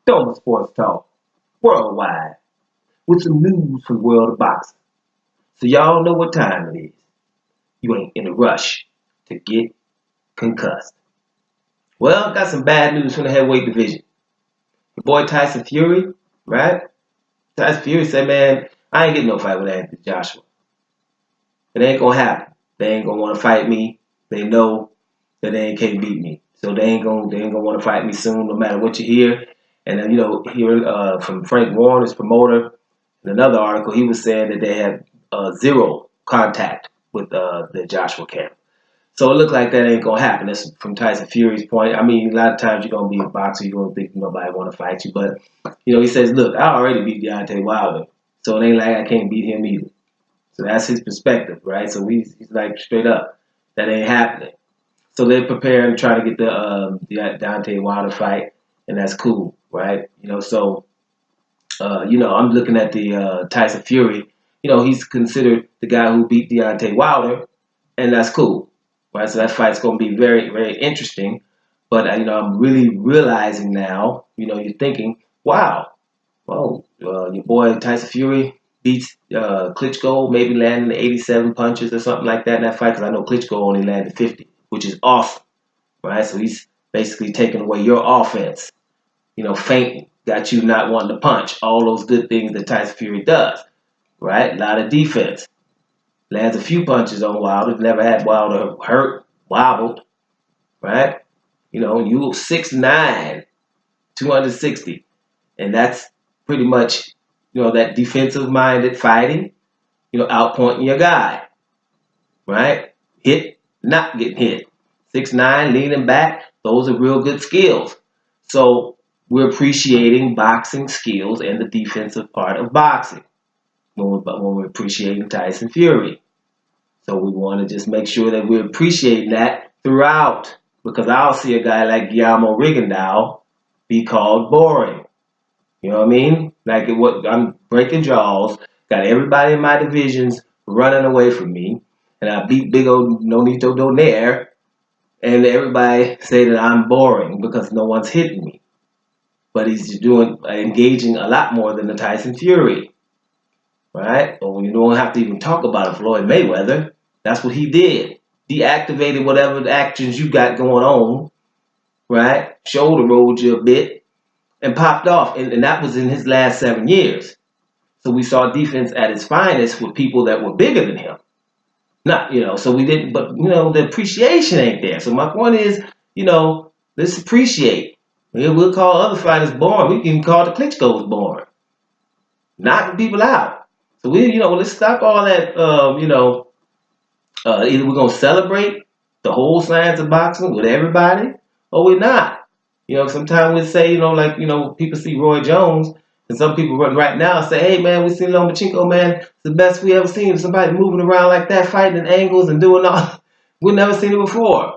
Doma Sports Talk, worldwide, with some news from the world of boxing. So y'all know what time it is. You ain't in a rush to get concussed. Well, got some bad news from the heavyweight division. Your boy Tyson Fury, right? Tyson Fury said, man, I ain't getting no fight with Anthony Joshua. It ain't gonna happen. They ain't gonna want to fight me. They know that they can't beat me. So they ain't gonna want to fight me soon, no matter what you hear. And then, hear from Frank Warren, his promoter, in another article, he was saying that they had zero contact with the Joshua camp. So it looked like that ain't gonna happen. That's from Tyson Fury's point. I mean, a lot of times you're gonna be a boxer, you're gonna think nobody want to fight you, but he says, look, I already beat Deontay Wilder, so it ain't like I can't beat him either. So that's his perspective, right? So he's like straight up, that ain't happening. So they're preparing to try to get the Deontay Wilder fight, and that's cool, right? I'm looking at the Tyson Fury. He's considered the guy who beat Deontay Wilder, and that's cool, right? So that fight's going to be very, very interesting. But I'm really realizing now. You're thinking, wow, well, your boy Tyson Fury beats Klitschko, maybe landing 87 punches or something like that in that fight. Because I know Klitschko only landed 50, which is awesome, right? So he's basically taking away your offense. Feinting, got you not wanting to punch. All those good things that Tyson Fury does, right? A lot of defense. Lands a few punches on Wilder. Never had Wilder hurt, wobbled, right? You 6'9", 260. And that's pretty much, that defensive-minded fighting, outpointing your guy, right? Hit, not getting hit. 6'9", leaning back, those are real good skills. So we're appreciating boxing skills and the defensive part of boxing when we're appreciating Tyson Fury. So we want to just make sure that we're appreciating that throughout, because I'll see a guy like Guillermo Rigondeaux be called boring. You know what I mean? Like I'm breaking jaws, got everybody in my divisions running away from me, and I beat big old Nonito Donaire, and everybody say that I'm boring because no one's hitting me. But he's engaging a lot more than the Tyson Fury, right? Or you don't have to even talk about it, Floyd Mayweather. That's what he did. Deactivated whatever actions you got going on, right? Shoulder rolled you a bit and popped off. And that was in his last 7 years. So we saw defense at its finest with people that were bigger than him. So we didn't, but, the appreciation ain't there. So my point is, let's appreciate. We'll call other fighters boring. We can call the Klitschko's boring. Knocking people out. So let's stop all that, either we're going to celebrate the whole science of boxing with everybody, or we're not. Sometimes we say, people see Roy Jones, and some people right now say, hey, man, we seen Lomachenko, man, it's the best we ever seen. Somebody moving around like that, fighting in angles and doing all. We've never seen it before.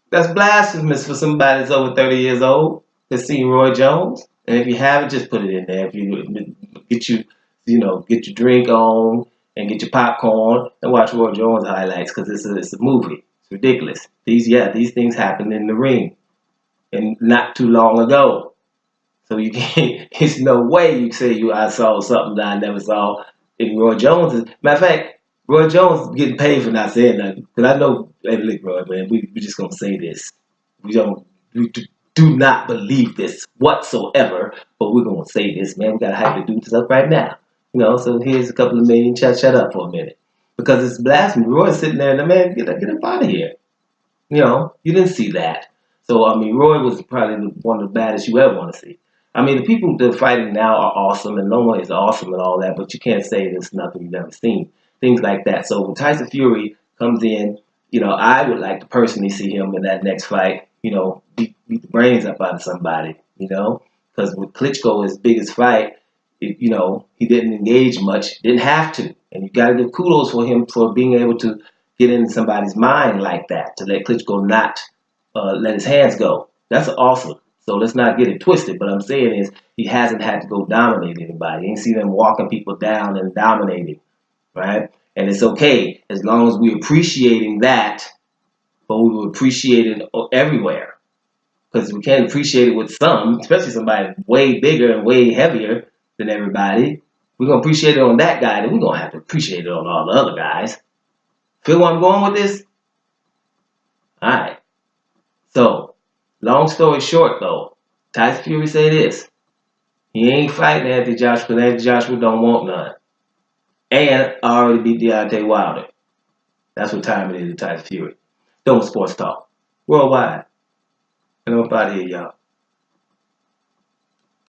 That's blasphemous for somebody that's over 30 years old that's seen Roy Jones. And if you haven't, just put it in there. If you get your drink on and get your popcorn and watch Roy Jones highlights, because it's a movie. It's ridiculous. These things happen in the ring, and not too long ago. So you can't. It's no way you say I saw something that I never saw in Roy Jones. Matter of fact, Roy Jones is getting paid for not saying nothing. Because I know, hey, look, Roy, man, we're just going to say this. We do not believe this whatsoever, but we're going to say this, man. We got to hype the dudes up right now. So here's a couple of million. Shut up for a minute. Because it's blasphemy. Roy's sitting there and the man, get up out of here. You didn't see that. So, Roy was probably one of the baddest you ever want to see. The people that are fighting now are awesome, and no one is awesome and all that, but you can't say there's nothing you've never seen. Things like that. So when Tyson Fury comes in, I would like to personally see him in that next fight, beat the brains up out of somebody, because with Klitschko, his biggest fight, he didn't engage much, didn't have to. And you got to give kudos for him for being able to get in somebody's mind like that, to let Klitschko not let his hands go. That's awesome. So let's not get it twisted. But I'm saying is he hasn't had to go dominate anybody. You ain't see them walking people down and dominating, right? And it's okay as long as we're appreciating that, but we will appreciate it everywhere. because we can't appreciate it with some, especially somebody way bigger and way heavier than everybody. We're going to appreciate it on that guy, then we're going to have to appreciate it on all the other guys. Feel where I'm going with this? Alright. So, long story short though, Tyson Fury say this. He ain't fighting Anthony Joshua because Anthony Joshua don't want none. And I already beat Deontay Wilder. That's what time it is to Tyson Fury. Don't sports talk. Worldwide. And I'm up out of here, y'all.